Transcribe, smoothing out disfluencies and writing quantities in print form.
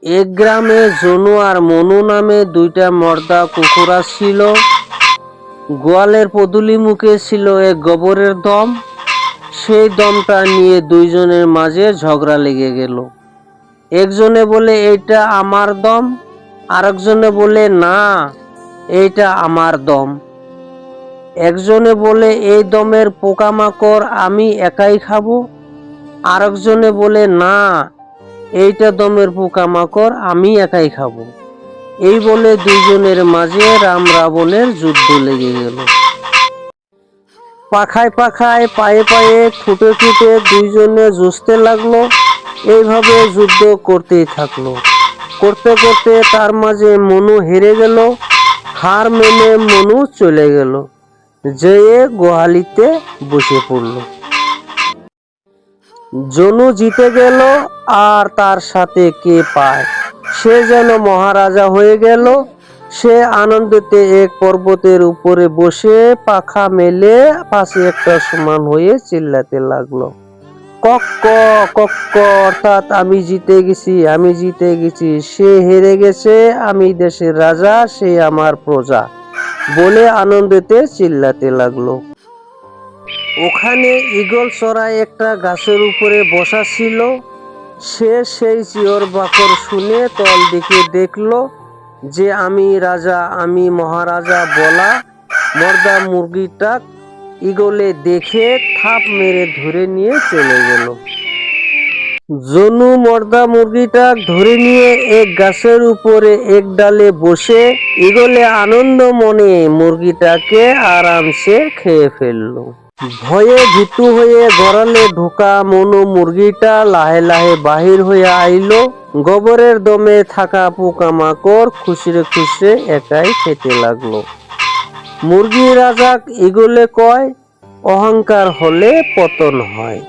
এক গ্রামে জনু আর মনু নামে দুইটা মর্দা কুকুর ছিল। গোয়ালের পদূলি মুখে ছিল এক গোবরের দম। সেই দমটা নিয়ে দুইজনের মাঝে ঝগড়া লেগে গেল। একজনে বলে এইটা আমার দম, আরেকজনে বলে না এইটা আমার দম। একজনে বলে এই দমের পোকামাকড় আমি একাই খাবো, আরেকজনে বলে না এইটা দমের পোকামাকড় আমি একাই খাবো। এই বলে দুইজনের মাঝে রাম রাবণের যুদ্ধ লেগে গেল। পাখায় পাখায় পায়ে পায়ে ঠুটে ঠুটে দুইজনে যুঝতে লাগলো। এইভাবে যুদ্ধ করতেই থাকলো। করতে করতে তার মাঝে মনু হেরে গেল। হার মেনে মনু চলে গেল, যেয়ে গোহালিতে বসে পড়ল। জনু জিতে গেল আর তার সাথে কে পায়, সে যেন মহারাজা হয়ে গেল। সে আনন্দেতে এক পর্বতের উপরে বসে পাখা মেলে পাশে একটা সমান হয়ে চিল্লাতে লাগলো, কক্ক কক্ক, অর্থাৎ আমি জিতে গেছি, আমি জিতে গেছি, সে হেরে গেছে, আমি দেশের রাজা, সে আমার প্রজা, বলে আনন্দেতে চিল্লাতে লাগলো। ওখানে ঈগল চড়াই একটা গাছের উপরে বসা ছিল। সে সেই চিয়র বাকর শুনে তল দিকে দেখলো যে আমি রাজা, আমি মহারাজা বলা মর্দা মুরগিটা ঈগলে দেখে থাপ মেরে ধরে নিয়ে চলে গেল। জনু মর্দা মুরগিটা ধরে নিয়ে এক গাছের উপরে এক ডালে বসে ঈগলে আনন্দ মনে মুরগিটাকে আরামসে খেয়ে ফেললো। ভয়ে ভীতু হয়ে গড়ালে ঢোকা মনু মুরগিটা লাহে লাহে বাহির হয়ে আইলো। গোবরের দমে থাকা পোকামাকড় খুচরে খুচরে একাই খেতে লাগলো। মুরগি রাজাক ঈগলে কয়, অহংকার হলে পতন হয়।